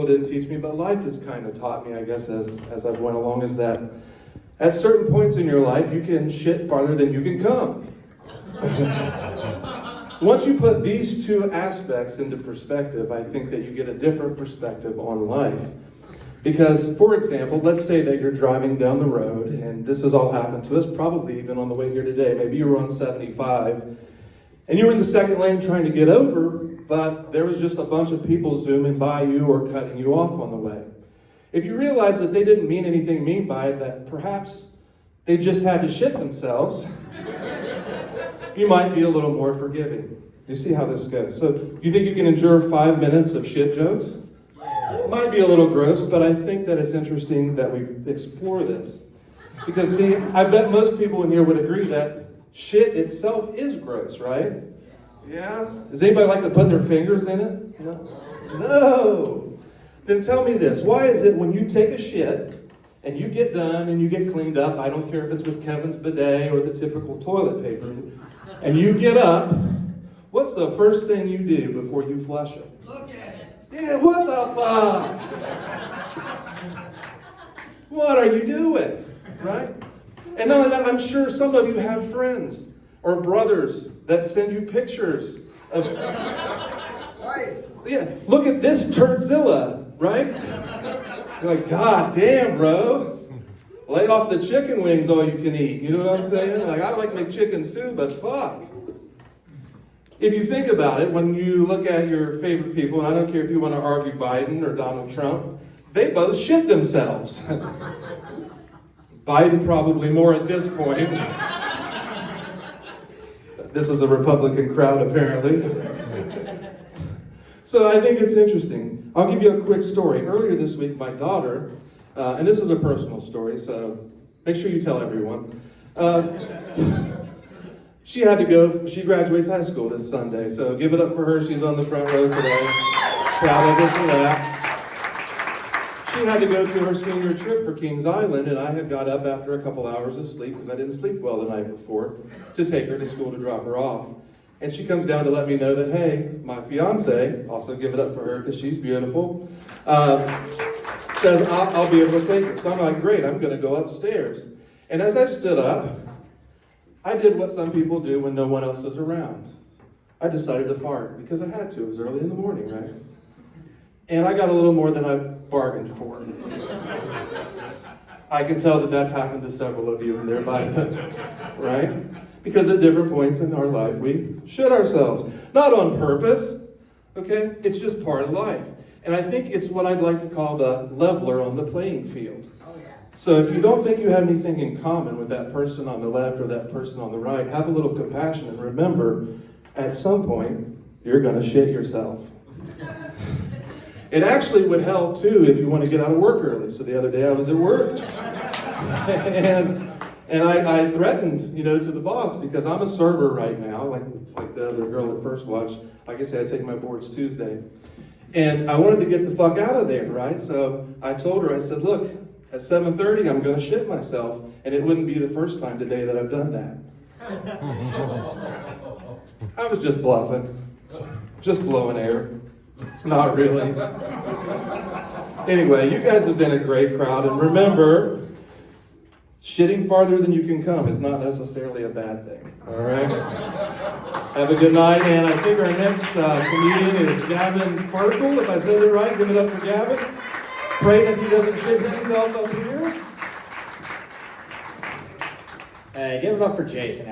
didn't teach me, but life has kind of taught me, I guess, as I've went along, is that at certain points in your life, you can shit farther than you can come. Once you put these two aspects into perspective, I think that you get a different perspective on life. Because, for example, let's say that you're driving down the road, and this has all happened to us, probably even on the way here today. Maybe you were on 75, and you were in the second lane trying to get over, but there was just a bunch of people zooming by you or cutting you off on the way. If you realize that they didn't mean anything mean by it, that perhaps they just had to shit themselves, you might be a little more forgiving. You see how this goes. So, you think you can endure 5 minutes of shit jokes? It might be a little gross, but I think that it's interesting that we explore this. Because, see, I bet most people in here would agree that shit itself is gross, right? Yeah? Does anybody like to put their fingers in it? No. Then tell me this. Why is it when you take a shit and you get done and you get cleaned up, I don't care if it's with Kevin's bidet or the typical toilet paper, and you get up, what's the first thing you do before you flush it? Look at it. Yeah, what the fuck? What are you doing? Right? And not only that, I'm sure some of you have friends or brothers that send you pictures of... Yeah, look at this turdzilla, right? You're like, God damn, bro. Lay off the chicken wings all you can eat. You know what I'm saying? Like, I like McChickens too, but fuck. If you think about it, when you look at your favorite people, and I don't care if you want to argue Biden or Donald Trump, they both shit themselves. Biden probably more at this point. This is a Republican crowd, apparently. So I think it's interesting. I'll give you a quick story. Earlier this week, my daughter, and this is a personal story, so make sure you tell everyone. She had to go, she graduates high school this Sunday, so give it up for her. She's on the front row today. Proud of her for that. She had to go to her senior trip for Kings Island, and I had got up after a couple hours of sleep, because I didn't sleep well the night before, to take her to school to drop her off. And she comes down to let me know that, hey, my fiance, also give it up for her because she's beautiful, says I'll be able to take her. So I'm like, great, I'm going to go upstairs. And as I stood up, I did what some people do when no one else is around. I decided to fart because I had to. It was early in the morning, right? And I got a little more than I bargained for. I can tell that that's happened to several of you in there by then, right? Because at different points in our life, we shit ourselves. Not on purpose, okay? It's just part of life. And I think it's what I'd like to call the leveler on the playing field. So if you don't think you have anything in common with that person on the left or that person on the right, have a little compassion and remember, at some point, you're going to shit yourself. It actually would help, too, if you want to get out of work early. So the other day I was at work. And I threatened, to the boss, because I'm a server right now, like the other girl at First Watch. Like I said, I take my boards Tuesday. And I wanted to get the fuck out of there, right? So I told her, I said, look, at 7:30, I'm going to shit myself, and it wouldn't be the first time today that I've done that. I was just bluffing, just blowing air. Not really. Anyway, you guys have been a great crowd, and remember, shitting farther than you can come is not necessarily a bad thing, all right? Have a good night, and I think our next comedian is Gavin Sparkle. If I said it right, give it up for Gavin. Pray that he doesn't shit himself up here. Hey, give it up for Jason.